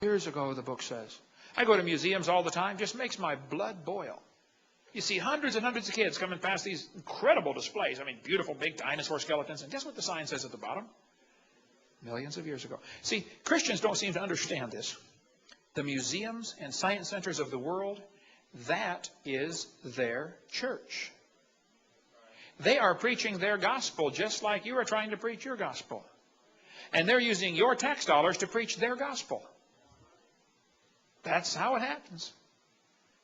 Years ago, the book says. I go to museums all the time, just makes my blood boil. You see hundreds and hundreds of kids coming past these incredible displays. I mean, beautiful big dinosaur skeletons. And guess what the sign says at the bottom? Millions of years ago. See, Christians don't seem to understand this. The museums and science centers of the world, that is their church. They are preaching their gospel just like you are trying to preach your gospel. And they're using your tax dollars to preach their gospel. That's how it happens.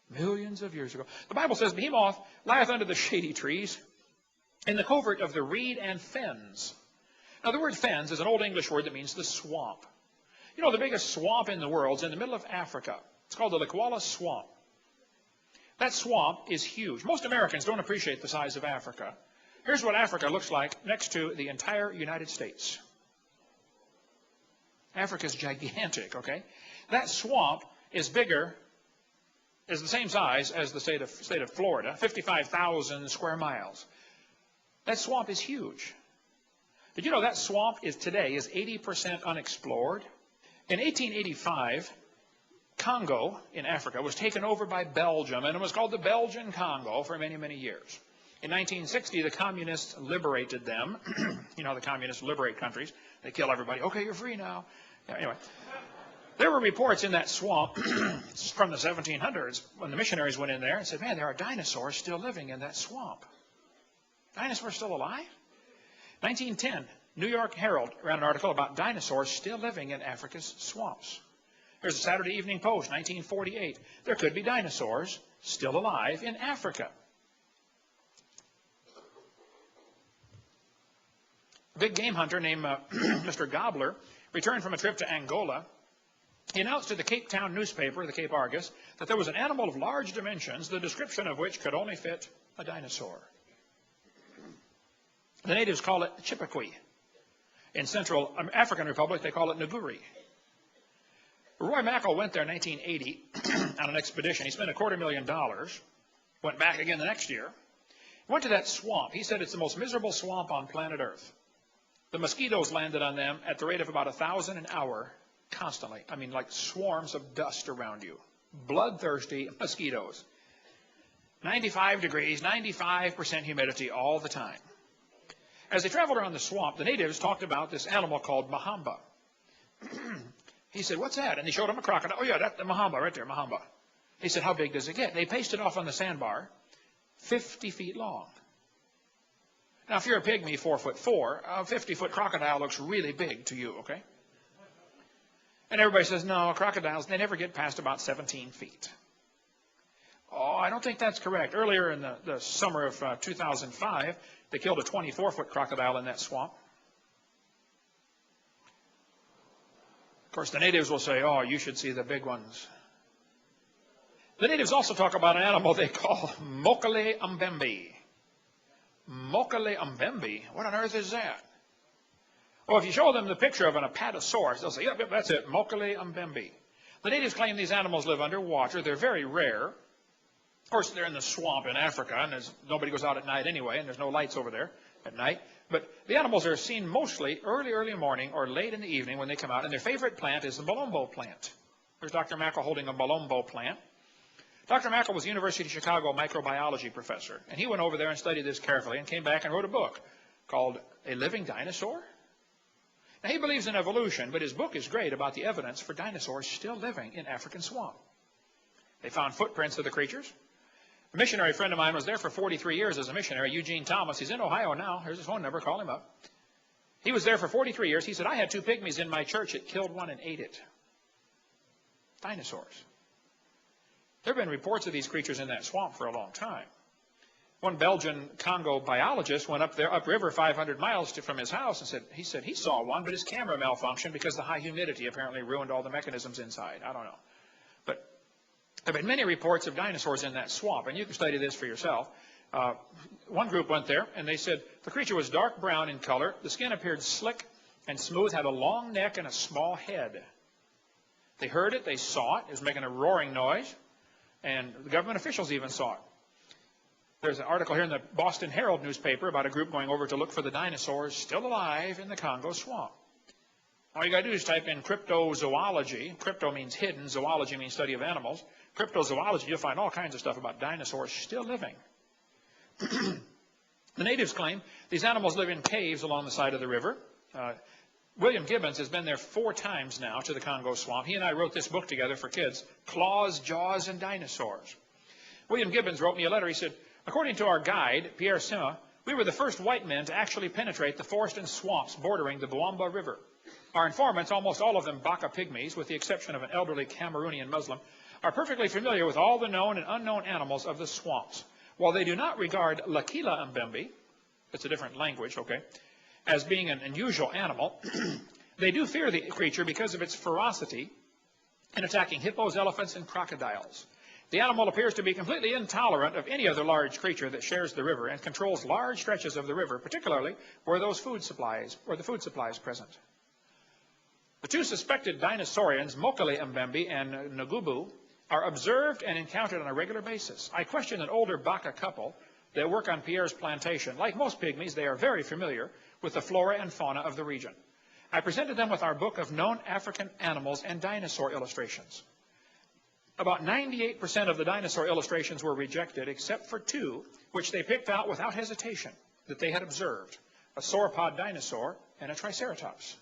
Millions of years ago. The Bible says, Behemoth lieth under the shady trees, in the covert of the reed and fens. Now, the word fens is an old English word that means the swamp. You know, the biggest swamp in the world is in the middle of Africa. It's called the Likwala Swamp. That swamp is huge. Most Americans don't appreciate the size of Africa. Here's what Africa looks like next to the entire United States. Africa's gigantic, okay? That swamp is bigger, is the same size as the state of Florida, 55,000 square miles. That swamp is huge. Did you know that swamp today is 80% unexplored? In 1885, Congo in Africa was taken over by Belgium, and it was called the Belgian Congo for many, many years. In 1960, the communists liberated them. You know how the communists liberate countries. They kill everybody. Okay, you're free now. Yeah, anyway. There were reports in that swamp from the 1700s when the missionaries went in there and said, man, there are dinosaurs still living in that swamp. Dinosaurs still alive? 1910, New York Herald ran an article about dinosaurs still living in Africa's swamps. Here's a Saturday Evening Post, 1948. There could be dinosaurs still alive in Africa. A big game hunter named Mr. Gobbler returned from a trip to Angola. He announced to the Cape Town newspaper, the Cape Argus, that there was an animal of large dimensions, the description of which could only fit a dinosaur. The natives call it Chippewa. In Central African Republic, they call it Nguri. Roy Mackal went there in 1980 on an expedition. He spent $250,000, went back again the next year, went to that swamp. He said it's the most miserable swamp on planet Earth. The mosquitoes landed on them at the rate of about 1,000 an hour constantly. I mean, like swarms of dust around you. Bloodthirsty mosquitoes. 95 degrees, 95% humidity all the time. As they traveled around the swamp, the natives talked about this animal called Mahamba. He said, what's that? And they showed him a crocodile. Oh, yeah, that's the Mahamba right there, Mahamba. He said, how big does it get? They pasted off on the sandbar, 50 feet long. Now, if you're a pygmy, 4'4", a 50-foot crocodile looks really big to you, okay? And everybody says, no, crocodiles, they never get past about 17 feet. Oh, I don't think that's correct. Earlier in the summer of 2005, they killed a 24-foot crocodile in that swamp. Of course, the natives will say, oh, you should see the big ones. The natives also talk about an animal they call Mokele Mbembe. Mokele Mbembe? What on earth is that? Well, if you show them the picture of an apatosaurus, they'll say, yep, that's it, Mokele Mbembe. The natives claim these animals live underwater. They're very rare. Of course, they're in the swamp in Africa, and nobody goes out at night anyway, and there's no lights over there at night. But the animals are seen mostly early morning or late in the evening when they come out, and their favorite plant is the Malombo plant. There's Dr. Mackal holding a Malombo plant. Dr. Mackal was a University of Chicago microbiology professor, and he went over there and studied this carefully and came back and wrote a book called A Living Dinosaur. Now, he believes in evolution, but his book is great about the evidence for dinosaurs still living in African swamp. They found footprints of the creatures. A missionary friend of mine was there for 43 years as a missionary, Eugene Thomas. He's in Ohio now. Here's his phone number. Call him up. He was there for 43 years. He said, I had 2 pygmies in my church. It killed one and ate it. Dinosaurs. There have been reports of these creatures in that swamp for a long time. One Belgian Congo biologist went up there, upriver 500 miles from his house, and he said he saw one, but his camera malfunctioned because the high humidity apparently ruined all the mechanisms inside. I don't know. But there have been many reports of dinosaurs in that swamp, and you can study this for yourself. One group went there, and they said the creature was dark brown in color. The skin appeared slick and smooth, had a long neck and a small head. They heard it. They saw it. It was making a roaring noise, and the government officials even saw it. There's an article here in the Boston Herald newspaper about a group going over to look for the dinosaurs still alive in the Congo swamp. All you got to do is type in cryptozoology. Crypto means hidden. Zoology means study of animals. Cryptozoology, you'll find all kinds of stuff about dinosaurs still living. The natives claim these animals live in caves along the side of the river. William Gibbons has been there 4 times now to the Congo swamp. He and I wrote this book together for kids, Claws, Jaws, and Dinosaurs. William Gibbons wrote me a letter. He said, according to our guide, Pierre Sima, we were the first white men to actually penetrate the forest and swamps bordering the Boamba River. Our informants, almost all of them Baka pygmies, with the exception of an elderly Cameroonian Muslim, are perfectly familiar with all the known and unknown animals of the swamps. While they do not regard Lakila Mbembe, it's a different language, okay, as being an unusual animal, they do fear the creature because of its ferocity in attacking hippos, elephants, and crocodiles. The animal appears to be completely intolerant of any other large creature that shares the river and controls large stretches of the river, particularly where the food supply is present. The 2 suspected dinosaurians, Mokele Mbembe and Ngubu, are observed and encountered on a regular basis. I questioned an older Baka couple that work on Pierre's plantation. Like most pygmies, they are very familiar with the flora and fauna of the region. I presented them with our book of known African animals and dinosaur illustrations. About 98% of the dinosaur illustrations were rejected, except for 2, which they picked out without hesitation, that they had observed, a sauropod dinosaur and a triceratops.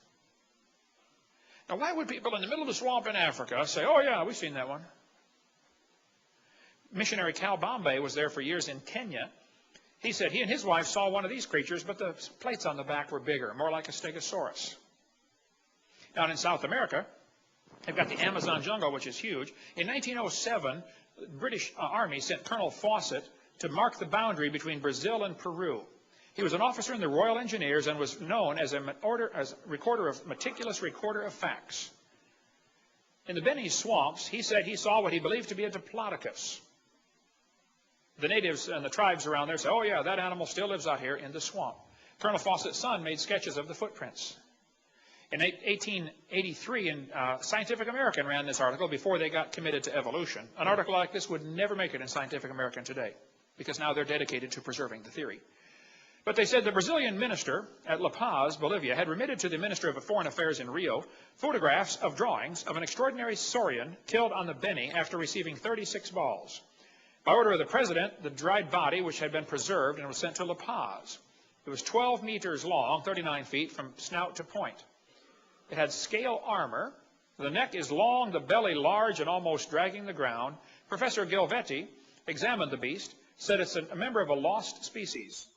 Now, why would people in the middle of the swamp in Africa say, oh yeah, we've seen that one? Missionary Cal Bombay was there for years in Kenya. He said he and his wife saw one of these creatures, but the plates on the back were bigger, more like a stegosaurus. Down in South America, they've got the Amazon jungle, which is huge. In 1907, the British Army sent Colonel Fawcett to mark the boundary between Brazil and Peru. He was an officer in the Royal Engineers and was known as a meticulous recorder of facts. In the Beni swamps, he said he saw what he believed to be a diplodocus. The natives and the tribes around there say, oh yeah, that animal still lives out here in the swamp. Colonel Fawcett's son made sketches of the footprints. In 1883, Scientific American ran this article before they got committed to evolution. An article like this would never make it in Scientific American today, because now they're dedicated to preserving the theory. But they said the Brazilian minister at La Paz, Bolivia, had remitted to the Minister of Foreign Affairs in Rio photographs of drawings of an extraordinary saurian killed on the Beni after receiving 36 balls. By order of the president, the dried body, which had been preserved and was sent to La Paz. It was 12 meters long, 39 feet, from snout to point. It had scale armor. The neck is long, the belly large and almost dragging the ground. Professor Gilvetti examined the beast, said it's a member of a lost species.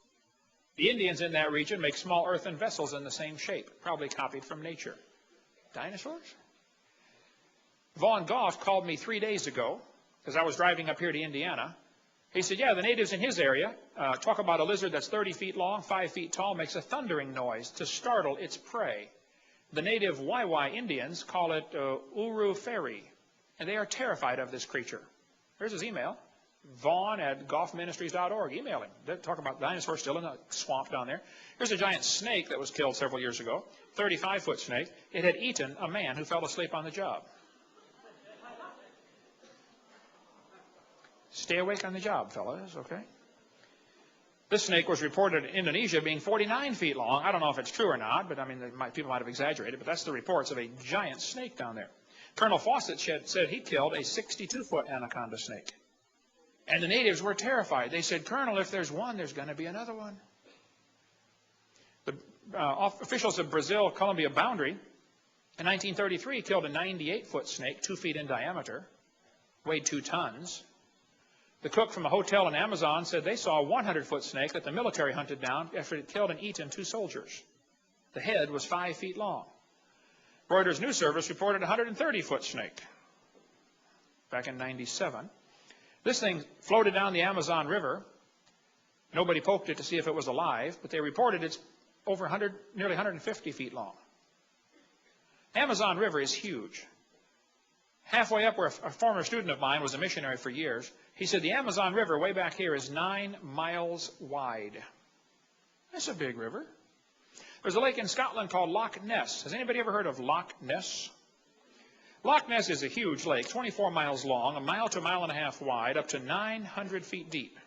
The Indians in that region make small earthen vessels in the same shape, probably copied from nature. Dinosaurs? Vaughn Goff called me 3 days ago, because I was driving up here to Indiana. He said, yeah, the natives in his area talk about a lizard that's 30 feet long, 5 feet tall, makes a thundering noise to startle its prey. The native Waiwai Indians call it Uru Fairy, and they are terrified of this creature. Here's his email, vaughn@goffministries.org. Email him. They talk about dinosaurs still in the swamp down there. Here's a giant snake that was killed several years ago, 35-foot snake. It had eaten a man who fell asleep on the job. Stay awake on the job, fellas, okay? This snake was reported in Indonesia being 49 feet long. I don't know if it's true or not, but I mean, people might have exaggerated, but that's the reports of a giant snake down there. Colonel Fawcett said he killed a 62-foot anaconda snake. And the natives were terrified. They said, Colonel, if there's one, there's going to be another one. The officials of Brazil-Colombia boundary in 1933 killed a 98-foot snake, 2 feet in diameter, weighed 2 tons. The cook from a hotel in Amazon said they saw a 100-foot snake that the military hunted down after it killed and eaten 2 soldiers. The head was 5 feet long. Reuters News Service reported a 130-foot snake back in '97. This thing floated down the Amazon River. Nobody poked it to see if it was alive, but they reported it's over nearly 150 feet long. Amazon River is huge. Halfway up where a former student of mine was a missionary for years, he said the Amazon River way back here is 9 miles wide. That's a big river. There's a lake in Scotland called Loch Ness. Has anybody ever heard of Loch Ness? Loch Ness is a huge lake, 24 miles long, 1 mile to 1.5 miles wide, up to 900 feet deep.